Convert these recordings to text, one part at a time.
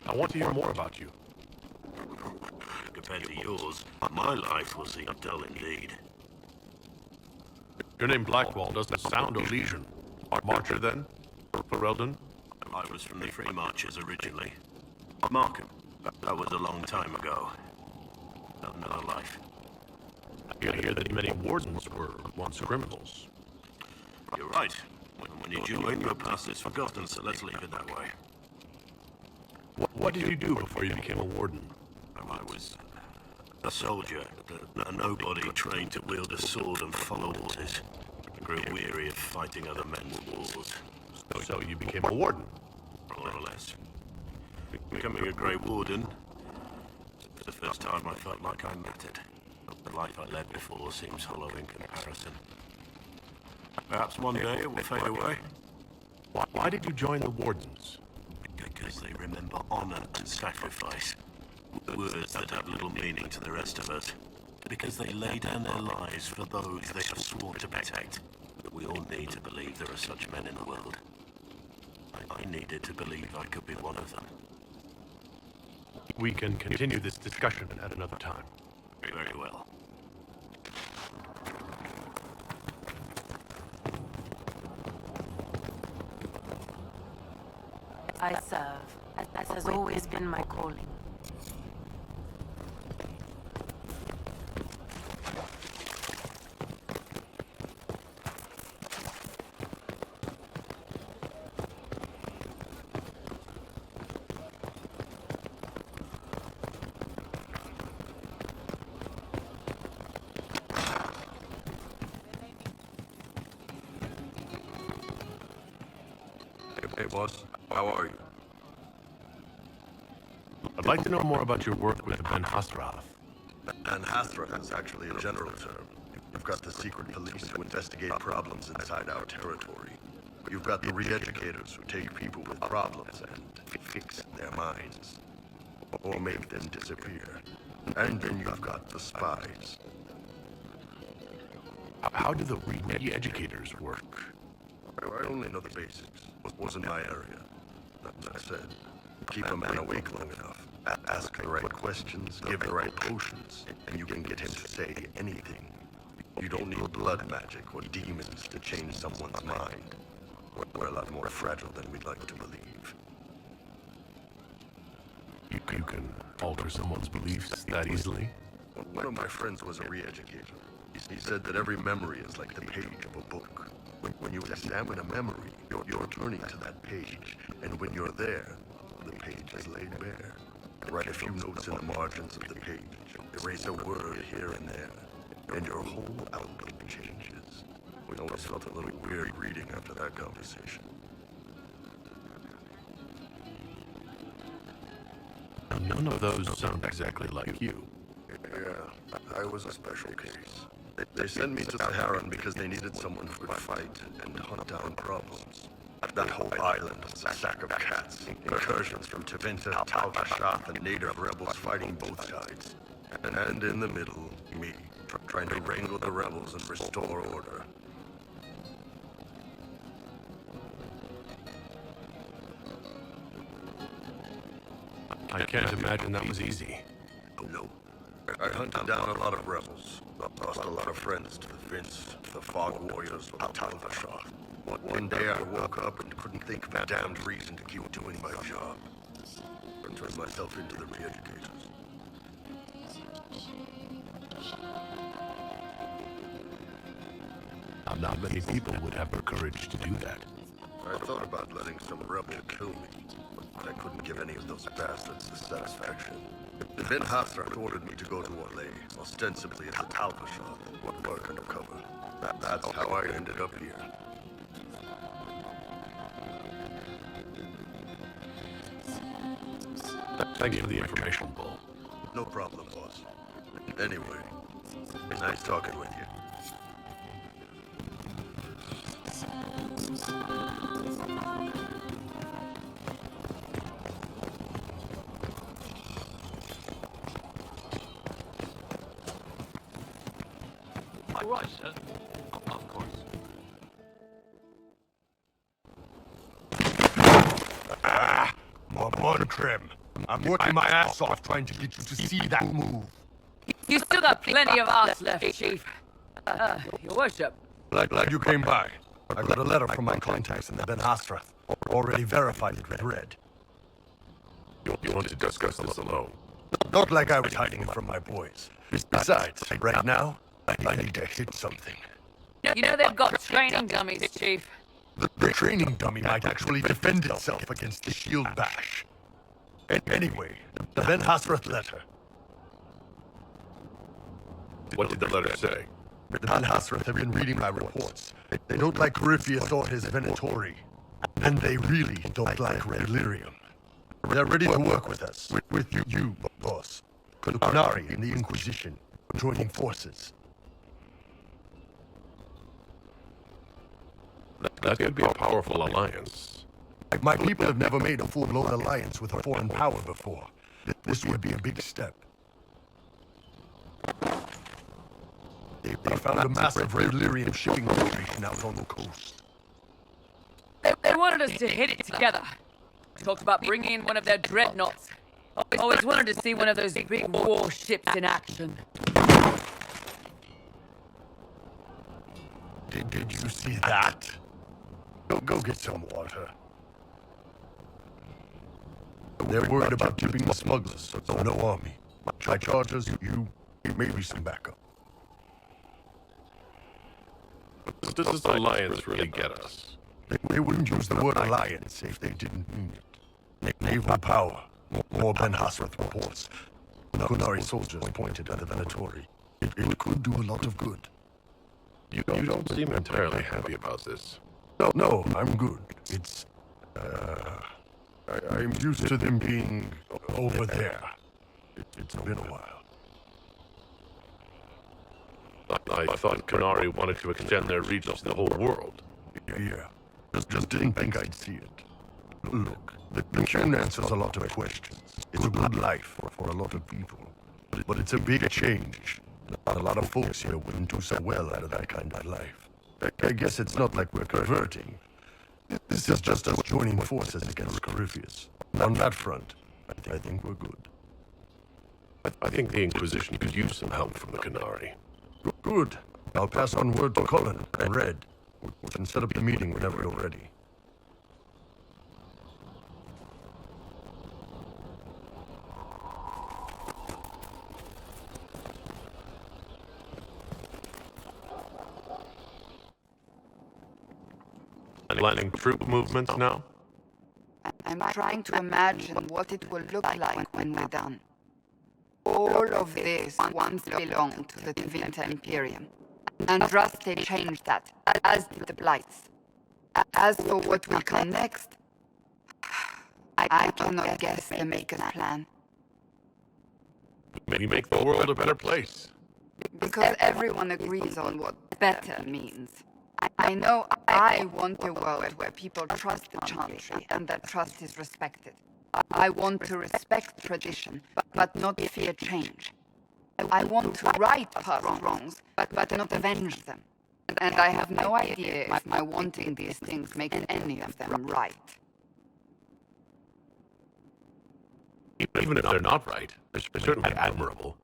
I want to hear more about you. Compared to yours, my life was dull indeed. Your name Blackwall doesn't sound Elysian. Marcher then? For Eldon? I was from the Free Marchers originally. Markham. That was a long time ago. Another life. I hear that many wardens were once criminals. You're right. When you join, your past is forgotten, so let's leave it that way. What did you do before you became a warden? I was a soldier, a nobody trained to wield a sword and follow orders. I grew weary of fighting other men's wars. So you became a warden? More or less. Becoming a Grey Warden, for the first time I felt like I mattered. The life I led before seems hollow in comparison. Perhaps one day it will fade away. Why did you join the Wardens? Because they remember honor and sacrifice. Words that have little meaning to the rest of us. Because they lay down their lives for those they have sworn to protect. We all need to believe there are such men in the world. I needed to believe I could be one of them. We can continue this discussion at another time. Very well. I serve, as has always been my calling. Hey, boss. How are you? I'd like to know more about your work with the Ben Hasrath. Ben Hasrath is actually a general term. You've got the secret police who investigate problems inside our territory. You've got the re-educators who take people with problems and fix their minds. Or make them disappear. And then you've got the spies. How do the re-educators work? I only know the basics. Wasn't my area. That said, keep a man awake long enough. Ask the right questions, give the right potions, and you can get him to say anything. You don't need blood magic or demons to change someone's mind. We're a lot more fragile than we'd like to believe. You can alter someone's beliefs that easily? One of my friends was a re-educator. He said that every memory is like the page of a book. When you examine a memory, you're turning to that page, and when you're there, the page is laid bare. Write a few notes in the margins of the page, erase a word here and there, and your whole outlook changes. We always felt a little weird reading after that conversation. None of those sound exactly like you. Yeah, I was a special case. They sent me to Saharan because they needed someone who would fight and hunt down problems. That whole island was a sack of cats. Incursions from Tevinter, Tal-Vashath, and native rebels fighting both sides. And in the middle, me, trying to wrangle the rebels and restore order. I can't imagine that was easy. No. I hunted down a lot of rebels. Lost a lot of friends to the Vince, to the Fog Warriors, of Tal-Vashath. One day I woke up and couldn't think of a damned reason to keep doing my job. And turned myself into the re-educators. Not many people would have the courage to do that. I thought about letting some rebel kill me, but I couldn't give any of those bastards the satisfaction. Ben Hasrath ordered me to go to Orlais, ostensibly at the Tal-Vashath, work undercover. That's how I ended up here. Thank you for the information, Bull. No problem, boss. Anyway, nice talking with you. All right, sir. Of course. My bun trim. I'm working my ass off trying to get you to see that move. You still got plenty of arse left, Chief. Your worship. Glad you came by. I got a letter from my contacts in the Ben Hasrath. Already verified it with Red. You want to discuss this alone? Not like I was hiding it from my boys. Besides, right now, I need to hit something. You know they've got training dummies, Chief. The training dummy might actually defend itself against the shield bash. Anyway, the Ben Hasrath letter. What did the letter say? The Ben Hasrath have been reading my reports. They don't like Corypheus or his Venatori. And they really don't like Red Lyrium. They're ready to work with us. With you, boss. Qunari and the Inquisition joining forces. That could be a powerful alliance. My people have never made a full-blown alliance with a foreign power before. This would be a big step. They found a massive Red Lyrium shipping operation out on the coast. They wanted us to hit it together. Talked about bringing in one of their dreadnoughts. Always wanted to see one of those big warships in action. Did you see that? Go get some water. They're worried about tipping the smugglers, so no army. My charges, you, maybe some backup. Does this alliance really get us? They wouldn't use the word alliance if they didn't mean it. Naval power, more Ben Hasrath reports. Qunari soldiers pointed at the Venatori. It could do a lot of good. You don't seem entirely happy about this. No, I'm good. It's, I'm used to them being over there. It's been a while. I thought Qunari wanted to extend their reach to the whole world. Yeah. Just didn't think I'd see it. Look, the Qun answers a lot of questions. It's a good life for a lot of people. But it's a big change. A lot of folks here wouldn't do so well out of that kind of life. I guess it's not like we're converting. This is just us joining forces against Corypheus. On that front, I think we're good. I think the Inquisition could use some help from the Qunari. Good. I'll pass on word to Cullen and Red. We can set up the meeting whenever you're ready. Planning troop movements now? I'm trying to imagine what it will look like when we're done. All of this once belonged to the Tvinta Imperium. Andraste changed that, as did the Blights. As for what will come next, I cannot guess the Maker's plan. Maybe make the world a better place. Because everyone agrees on what better means. I know I want a world where people trust the Chantry and that trust is respected. I want to respect tradition, but not fear change. I want to right past wrongs, but not avenge them. And I have no idea if my wanting these things makes any of them right. Even if they're not right, they're certainly admirable.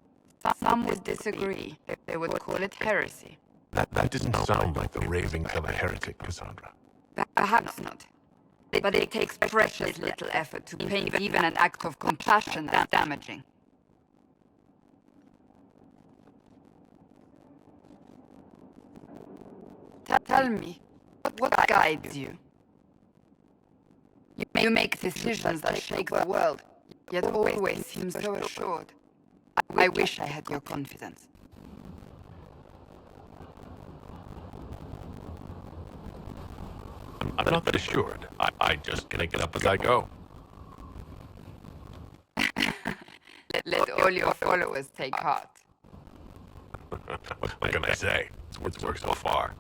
Some would disagree. They would call it heresy. That doesn't sound like the ravings of a heretic, Cassandra. Perhaps not. But it takes precious little effort to paint even an act of compassion that's damaging. Tell me, what guides you? You make decisions that shake the world, yet always seem so assured. I wish I had your confidence. I'm not that assured. I just make it up as I go. Let all your followers take heart. What can I say? It's worked so far.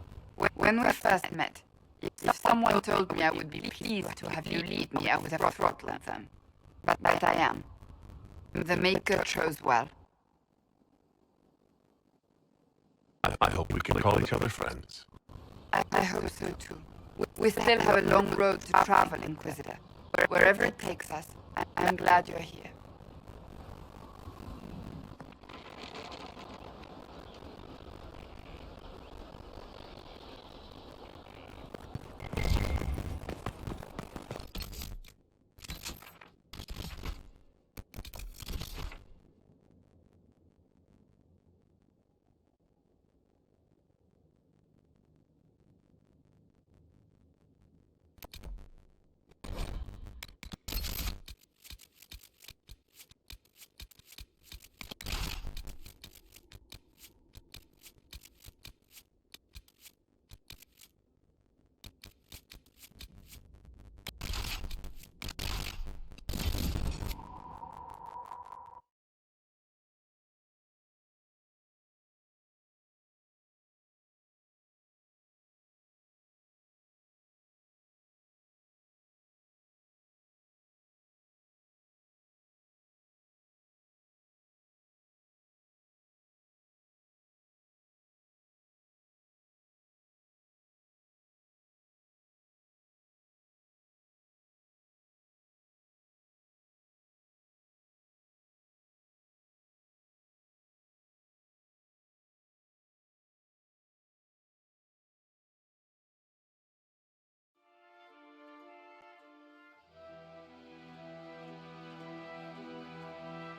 When we first met, if someone told me I would be pleased to have you lead me, I would have throttled them. But I am. The Maker chose well. I hope we can call each other friends. I hope so too. We still have a long road to travel, Inquisitor. Wherever it takes us, I'm glad you're here.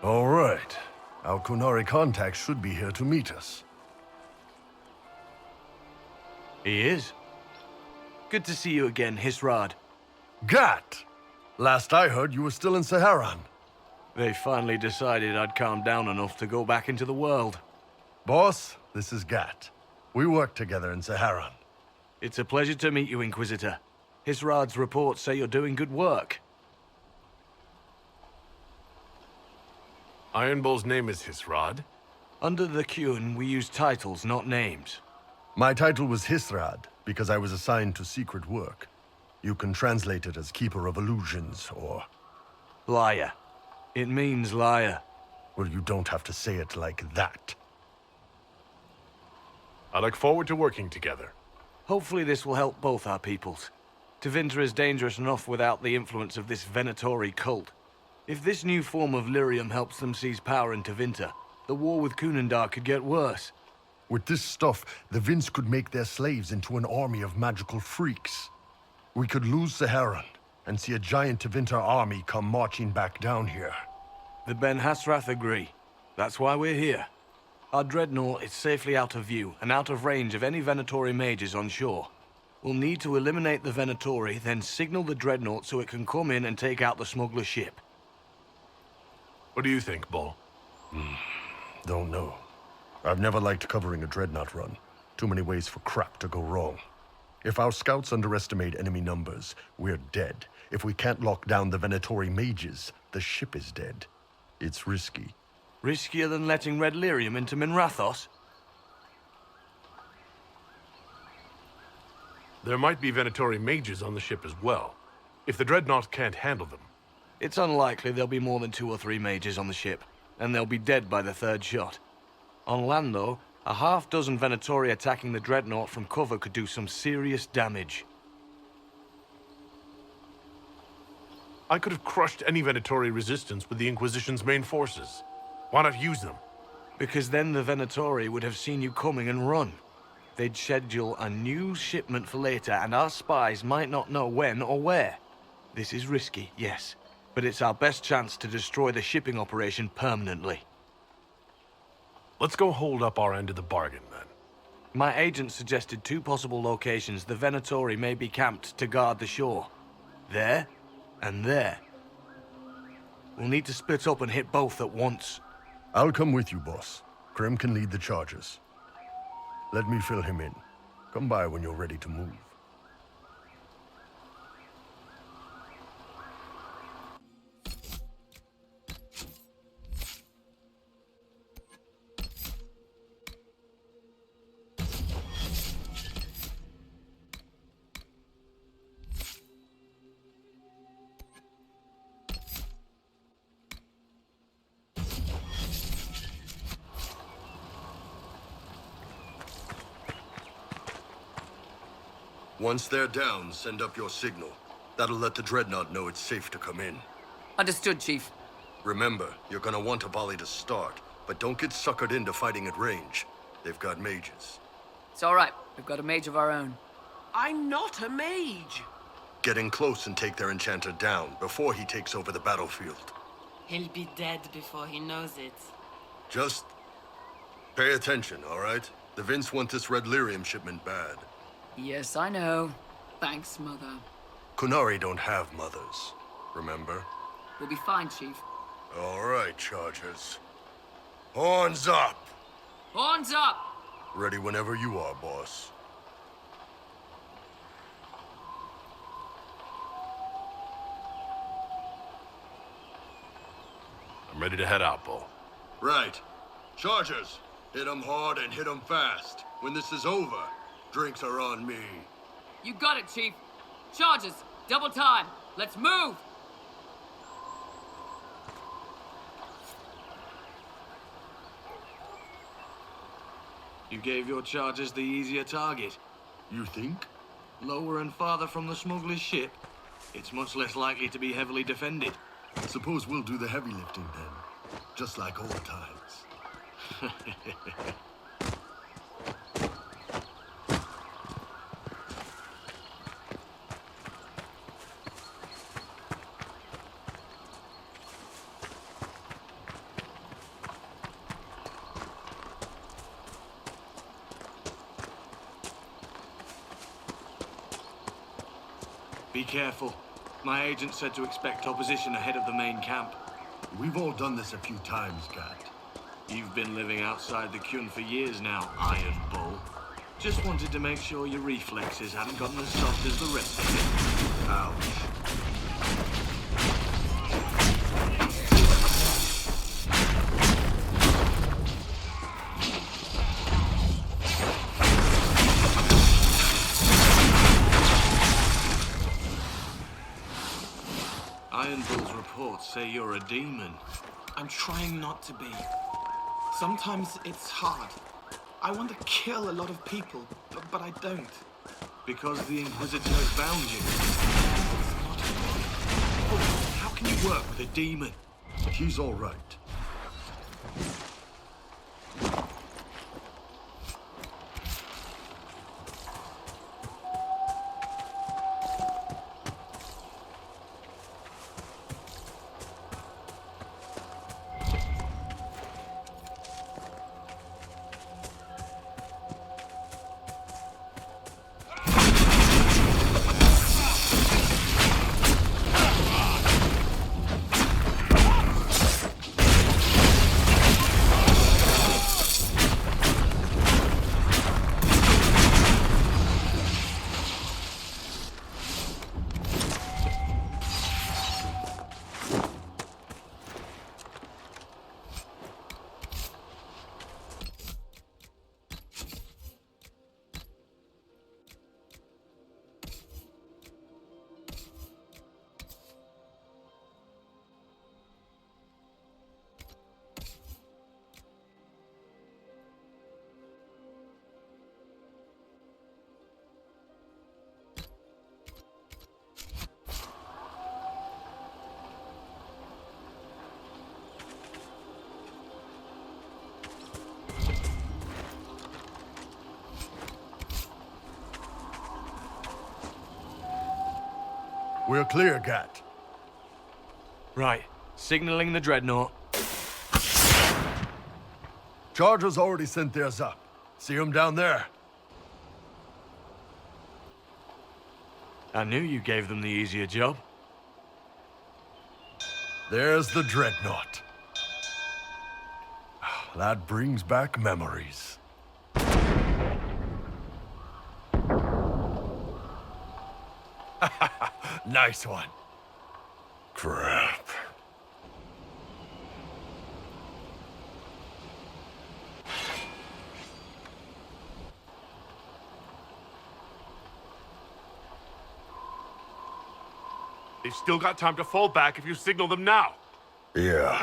All right. Our Qunari contact should be here to meet us. He is. Good to see you again, Hisrad. Gat! Last I heard, you were still in Saharan. They finally decided I'd calmed down enough to go back into the world. Boss, this is Gat. We worked together in Saharan. It's a pleasure to meet you, Inquisitor. Hisrad's reports say you're doing good work. Iron Bull's name is Hisrad. Under the Qun, we use titles, not names. My title was Hisrad, because I was assigned to secret work. You can translate it as Keeper of Illusions, or... Liar. It means liar. Well, you don't have to say it like that. I look forward to working together. Hopefully this will help both our peoples. Tevinter is dangerous enough without the influence of this Venatori cult. If this new form of lyrium helps them seize power in Tevinter, the war with Kunandar could get worse. With this stuff, the Vince could make their slaves into an army of magical freaks. We could lose Saharan, and see a giant Tevinter army come marching back down here. The Ben Hasrath agree. That's why we're here. Our dreadnought is safely out of view and out of range of any Venatori mages on shore. We'll need to eliminate the Venatori, then signal the dreadnought so it can come in and take out the smuggler ship. What do you think, Bull? Don't know. I've never liked covering a dreadnought run. Too many ways for crap to go wrong. If our scouts underestimate enemy numbers, we're dead. If we can't lock down the Venatori mages, the ship is dead. It's risky. Riskier than letting Red Lyrium into Minrathos? There might be Venatori mages on the ship as well, if the Dreadnought can't handle them. It's unlikely there'll be more than 2 or 3 mages on the ship, and they'll be dead by the 3rd shot. On land, though, a half-dozen Venatori attacking the Dreadnought from cover could do some serious damage. I could have crushed any Venatori resistance with the Inquisition's main forces. Why not use them? Because then the Venatori would have seen you coming and run. They'd schedule a new shipment for later, and our spies might not know when or where. This is risky, yes, but it's our best chance to destroy the shipping operation permanently. Let's go hold up our end of the bargain, then. My agent suggested 2 possible locations the Venatori may be camped to guard the shore. There, and there. We'll need to split up and hit both at once. I'll come with you, boss. Krim can lead the charges. Let me fill him in. Come by when you're ready to move. Once they're down, send up your signal. That'll let the Dreadnought know it's safe to come in. Understood, Chief. Remember, you're gonna want a volley to start, but don't get suckered into fighting at range. They've got mages. It's all right. We've got a mage of our own. I'm not a mage. Get in close and take their enchanter down before he takes over the battlefield. He'll be dead before he knows it. Just pay attention, all right? The Vince want this Red Lyrium shipment bad. Yes, I know. Thanks, Mother. Qunari don't have mothers, remember? We'll be fine, Chief. All right, Chargers. Horns up! Horns up! Ready whenever you are, boss. I'm ready to head out, Bull. Right. Chargers, hit 'em hard and hit 'em fast. When this is over, drinks are on me. You got it, Chief. Charges, double time. Let's move! You gave your charges the easier target. You think? Lower and farther from the smuggler's ship, it's much less likely to be heavily defended. Suppose we'll do the heavy lifting then. Just like old times. Be careful. My agent said to expect opposition ahead of the main camp. We've all done this a few times, Gat. You've been living outside the Qun for years now, Iron Bull. Just wanted to make sure your reflexes hadn't gotten as soft as the rest of you. Ouch. Iron Bull's reports say you're a demon. I'm trying not to be. Sometimes it's hard. I want to kill a lot of people, but I don't. Because the Inquisitor has found you. Oh, how can you work with a demon? He's all right. We're clear, Gat. Right. Signaling the dreadnought. Chargers already sent theirs up. See them down there? I knew you gave them the easier job. There's the dreadnought. That brings back memories. Nice one. Crap. They've still got time to fall back if you signal them now. Yeah,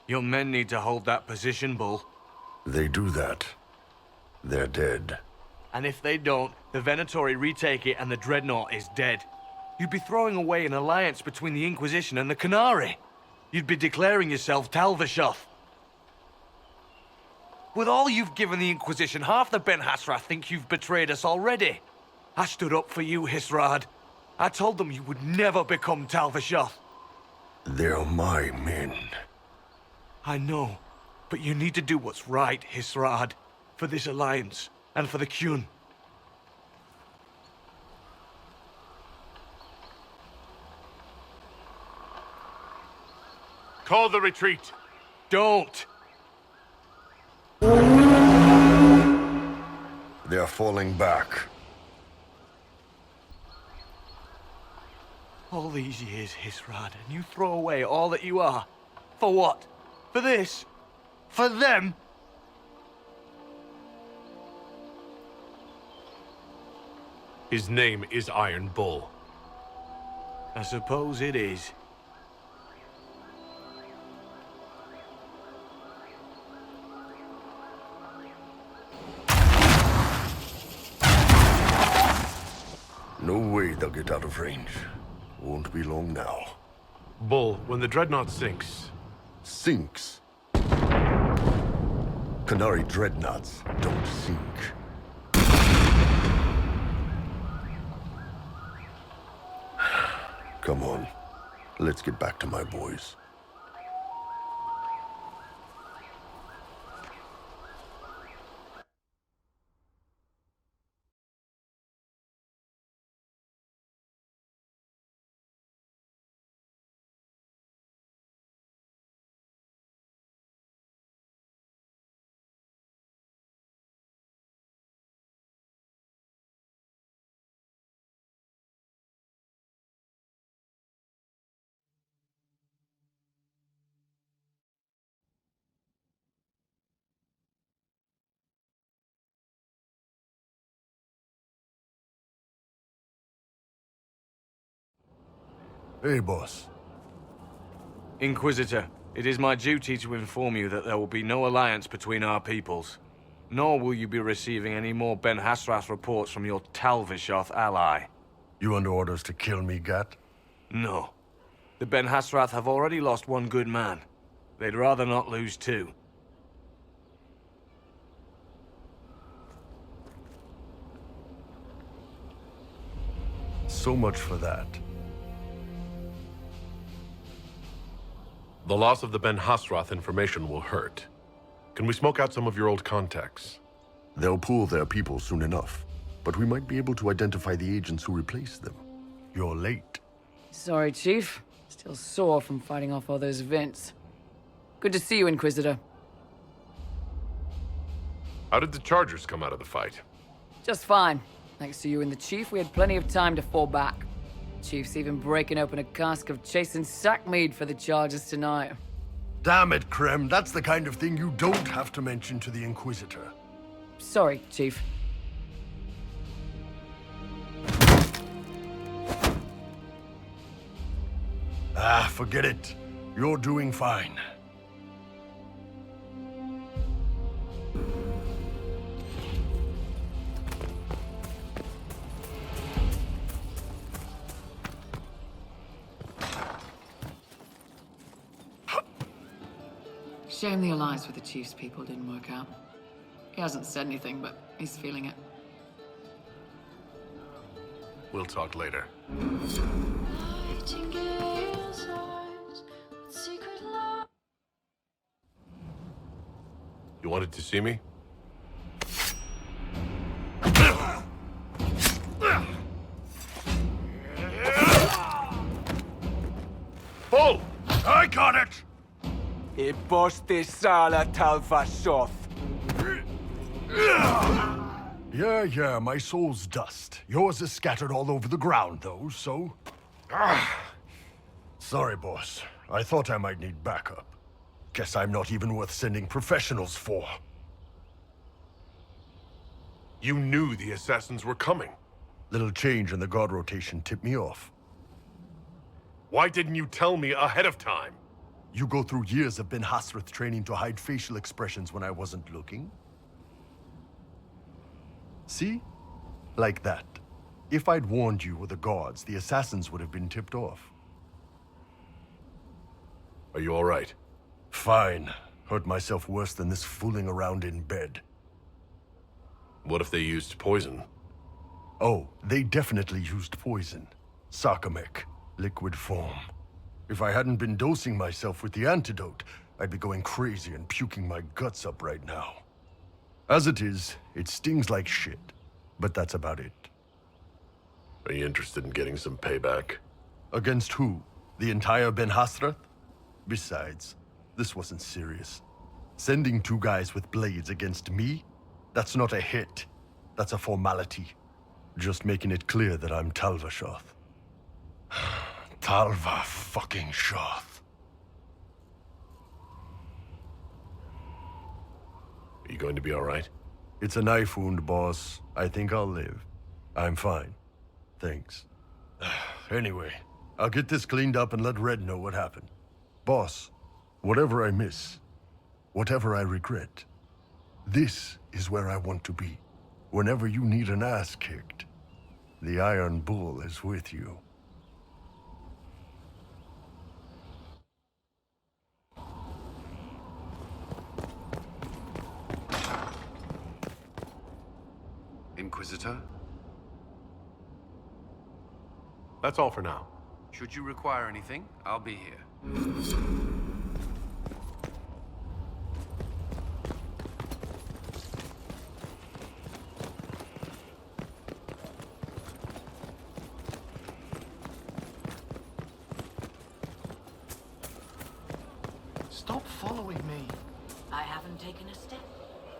Your men need to hold that position, Bull. they do that. They're dead. And if they don't, the Venatori retake it and the dreadnought is dead. You'd be throwing away an alliance between the Inquisition and the Qunari. You'd be declaring yourself Talvishoth. With all you've given the Inquisition, half the Ben Hasra think you've betrayed us already. I stood up for you, Hisrad. I told them you would never become Talvishoth. They're my men. I know, but you need to do what's right, Hisrad. For this alliance, and for the Qun. Call the retreat. Don't! They're falling back. All these years, Hisrad, and you throw away all that you are. For what? For this? For them? His name is Iron Bull. I suppose it is. No way they'll get out of range. Won't be long now. Bull, when the dreadnought sinks, Sinks. Qunari dreadnoughts don't sink. Come on. Let's get back to my boys. Hey, boss. Inquisitor, it is my duty to inform you that there will be no alliance between our peoples. Nor will you be receiving any more Ben Hasrath reports from your Talvishoth ally. You under orders to kill me, Gat? No. The Ben Hasrath have already lost one good man. They'd rather not lose two. So much for that. The loss of the Ben Hasrath information will hurt. Can we smoke out some of your old contacts? They'll pool their people soon enough, but we might be able to identify the agents who replaced them. You're late. Sorry, Chief. Still sore from fighting off all those vents. Good to see you, Inquisitor. How did the Chargers come out of the fight? Just fine. Thanks to you and the Chief, we had plenty of time to fall back. Chief's even breaking open a cask of chasing sack mead for the Chargers tonight. Damn it, Krem. That's the kind of thing you don't have to mention to the Inquisitor. Sorry, Chief. Ah, forget it. You're doing fine. Shame the alliance with the Chief's people didn't work out. He hasn't said anything, but he's feeling it. We'll talk later. You wanted to see me? Pull! I got it! Yeah, my soul's dust. Yours is scattered all over the ground, though, so... Sorry, boss. I thought I might need backup. Guess I'm not even worth sending professionals for. You knew the assassins were coming. Little change in the guard rotation tipped me off. Why didn't you tell me ahead of time? You go through years of Ben Hasrath training to hide facial expressions when I wasn't looking? See? Like that. If I'd warned you or the guards, the assassins would have been tipped off. Are you all right? Fine. Hurt myself worse than this fooling around in bed. What if they used poison? Oh, they definitely used poison. Sarcomec. Liquid form. If I hadn't been dosing myself with the antidote, I'd be going crazy and puking my guts up right now. As it is, it stings like shit. But that's about it. Are you interested in getting some payback? Against who? The entire Ben Hasrath? Besides, this wasn't serious. Sending two guys with blades against me? That's not a hit. That's a formality. Just making it clear that I'm Talvishoth. Talva fucking Shoth. Are you going to be all right? It's a knife wound, boss. I think I'll live. I'm fine. Thanks. Anyway, I'll get this cleaned up and let Red know what happened. Boss, whatever I miss, whatever I regret, this is where I want to be. Whenever you need an ass kicked, the Iron Bull is with you. Inquisitor? That's all for now. Should you require anything, I'll be here. Stop following me. I haven't taken a step.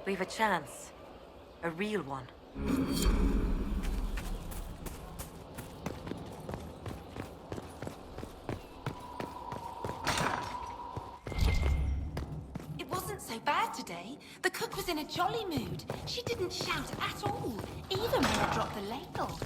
We've a chance. A real one. It wasn't so bad today. The cook was in a jolly mood. She didn't shout at all, even when I dropped the ladle.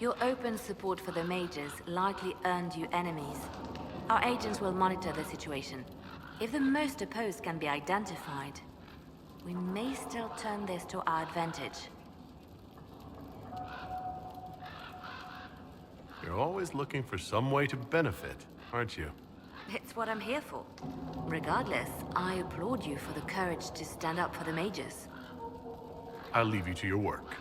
Your open support for the mages likely earned you enemies. Our agents will monitor the situation. If the most opposed can be identified, we may still turn this to our advantage. You're always looking for some way to benefit, aren't you? It's what I'm here for. Regardless, I applaud you for the courage to stand up for the mages. I'll leave you to your work.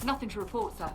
Nothing to report, sir.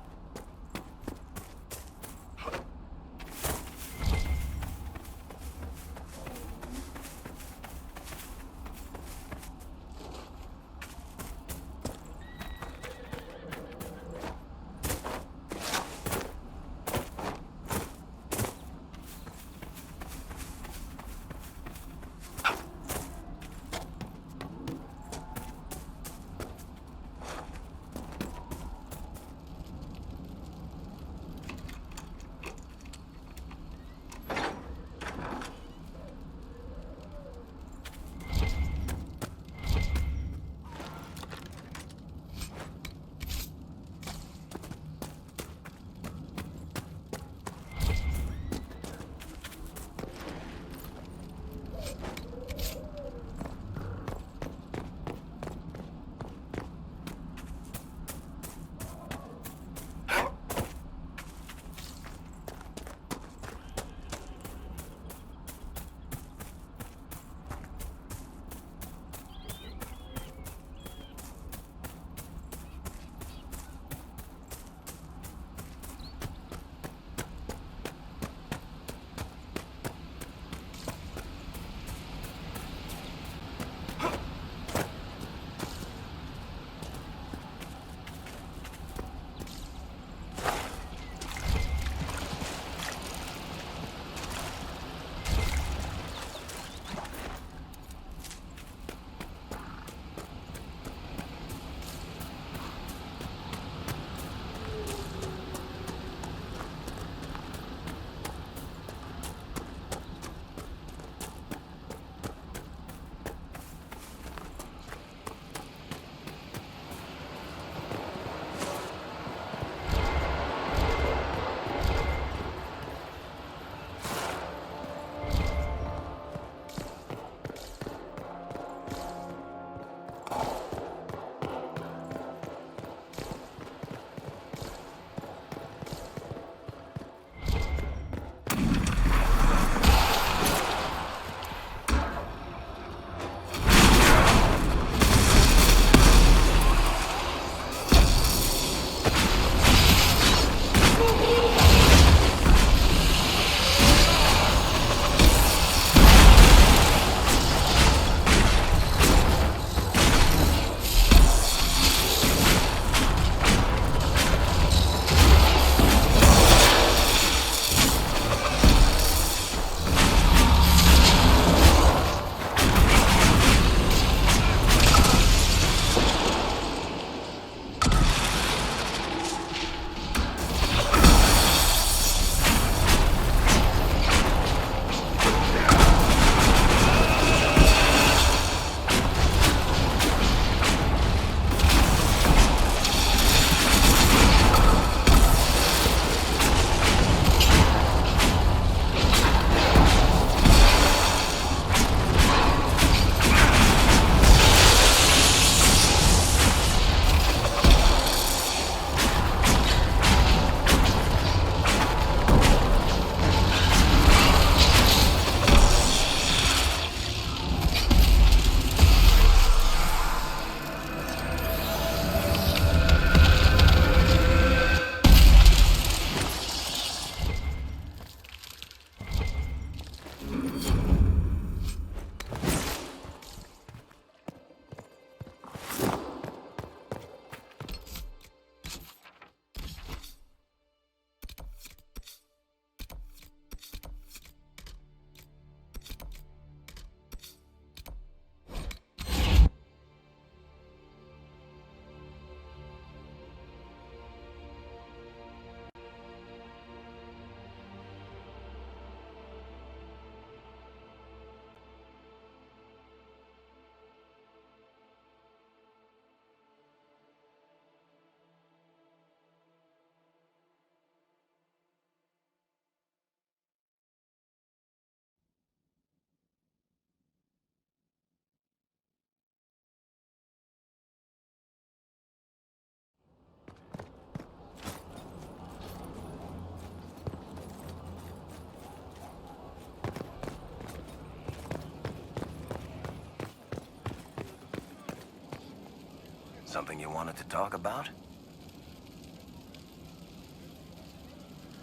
Something you wanted to talk about?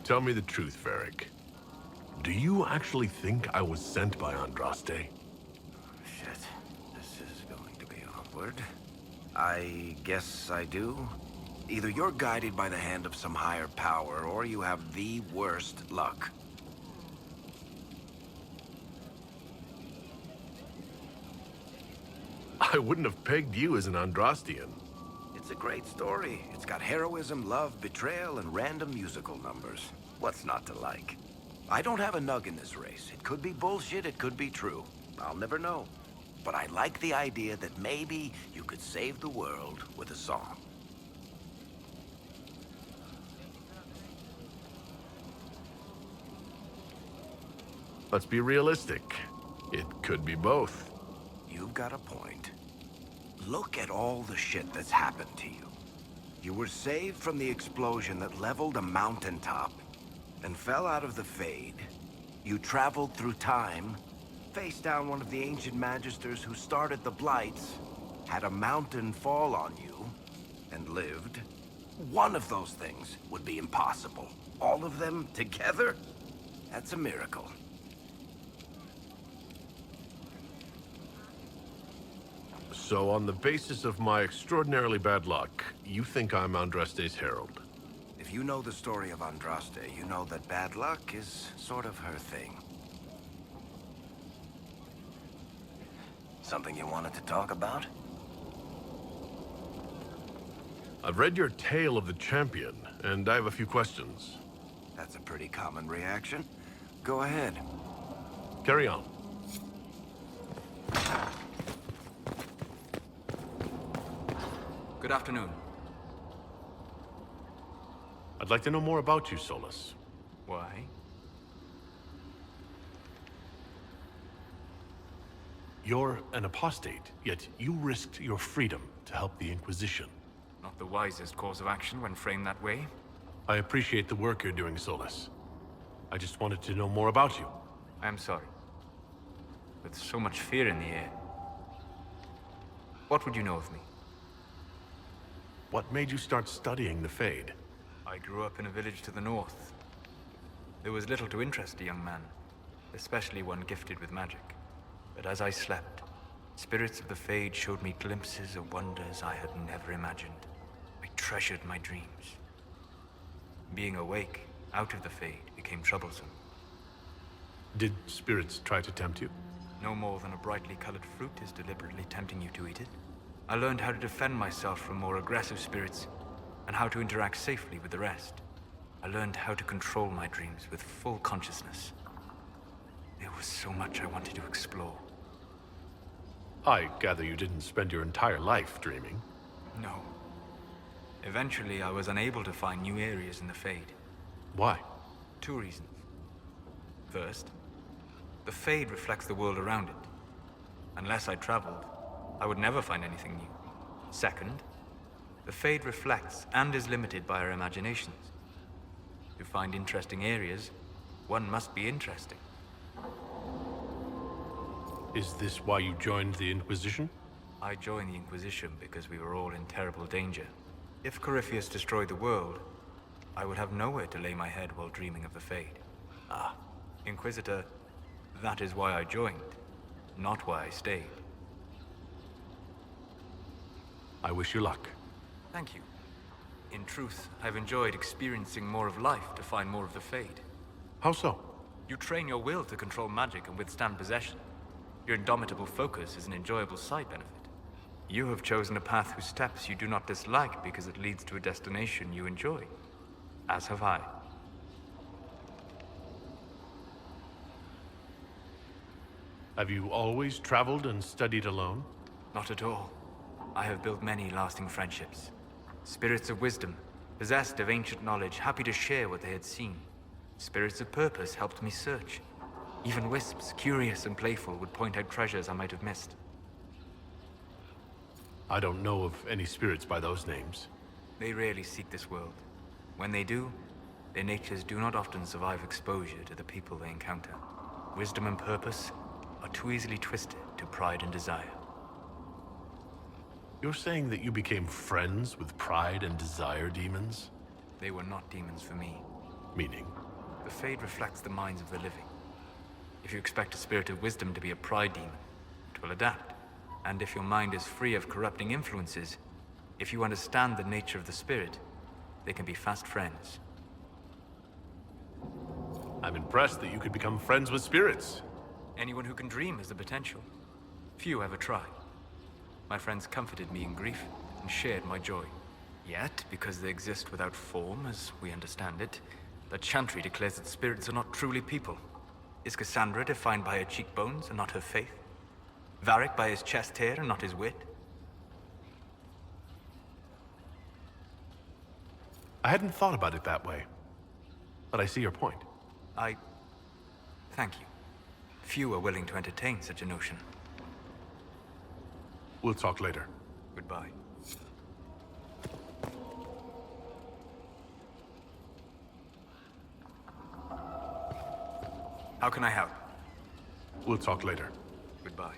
Tell me the truth, Varric. Do you actually think I was sent by Andraste? Shit. This is going to be awkward. I guess I do. Either you're guided by the hand of some higher power, or you have the worst luck. I wouldn't have pegged you as an Andrastian. It's a great story. It's got heroism, love, betrayal, and random musical numbers. What's not to like? I don't have a nug in this race. It could be bullshit, it could be true. I'll never know. But I like the idea that maybe you could save the world with a song. Let's be realistic. It could be both. You've got a point. Look at all the shit that's happened to you. You were saved from the explosion that leveled a mountaintop and fell out of the Fade. You traveled through time, faced down one of the ancient magisters who started the Blights, had a mountain fall on you, and lived. One of those things would be impossible. All of them together? That's a miracle. So on the basis of my extraordinarily bad luck, you think I'm Andraste's herald? If you know the story of Andraste, you know that bad luck is sort of her thing. Something you wanted to talk about? I've read your tale of the champion, and I have a few questions. That's a pretty common reaction. Go ahead. Carry on. Good afternoon. I'd like to know more about you, Solus. Why? You're an apostate, yet you risked your freedom to help the Inquisition. Not the wisest course of action when framed that way. I appreciate the work you're doing, Solus. I just wanted to know more about you. I'm sorry. With so much fear in the air. What would you know of me? What made you start studying the Fade? I grew up in a village to the north. There was little to interest a young man, especially one gifted with magic. But as I slept, spirits of the Fade showed me glimpses of wonders I had never imagined. I treasured my dreams. Being awake, out of the Fade, became troublesome. Did spirits try to tempt you? No more than a brightly colored fruit is deliberately tempting you to eat it. I learned how to defend myself from more aggressive spirits, and how to interact safely with the rest. I learned how to control my dreams with full consciousness. There was so much I wanted to explore. I gather you didn't spend your entire life dreaming. No. Eventually, I was unable to find new areas in the Fade. Why? 2 reasons. First, the Fade reflects the world around it. Unless I traveled, I would never find anything new. Second, the Fade reflects and is limited by our imaginations. To find interesting areas, one must be interesting. Is this why you joined the Inquisition? I joined the Inquisition because we were all in terrible danger. If Corypheus destroyed the world, I would have nowhere to lay my head while dreaming of the Fade. Ah, Inquisitor, that is why I joined, not why I stayed. I wish you luck. Thank you. In truth, I've enjoyed experiencing more of life to find more of the Fade. How so? You train your will to control magic and withstand possession. Your indomitable focus is an enjoyable side benefit. You have chosen a path whose steps you do not dislike because it leads to a destination you enjoy. As have I. Have you always traveled and studied alone? Not at all. I have built many lasting friendships. Spirits of wisdom, possessed of ancient knowledge, happy to share what they had seen. Spirits of purpose helped me search. Even wisps, curious and playful, would point out treasures I might have missed. I don't know of any spirits by those names. They rarely seek this world. When they do, their natures do not often survive exposure to the people they encounter. Wisdom and purpose are too easily twisted to pride and desire. You're saying that you became friends with pride and desire demons? They were not demons for me. Meaning? The Fade reflects the minds of the living. If you expect a spirit of wisdom to be a pride demon, it will adapt. And if your mind is free of corrupting influences, if you understand the nature of the spirit, they can be fast friends. I'm impressed that you could become friends with spirits. Anyone who can dream has the potential. Few ever try. My friends comforted me in grief and shared my joy. Yet, because they exist without form, as we understand it, the Chantry declares that spirits are not truly people. Is Cassandra defined by her cheekbones and not her faith? Varric by his chest hair and not his wit? I hadn't thought about it that way, but I see your point. Thank you. Few are willing to entertain such a notion. We'll talk later. Goodbye. How can I help? We'll talk later. Goodbye.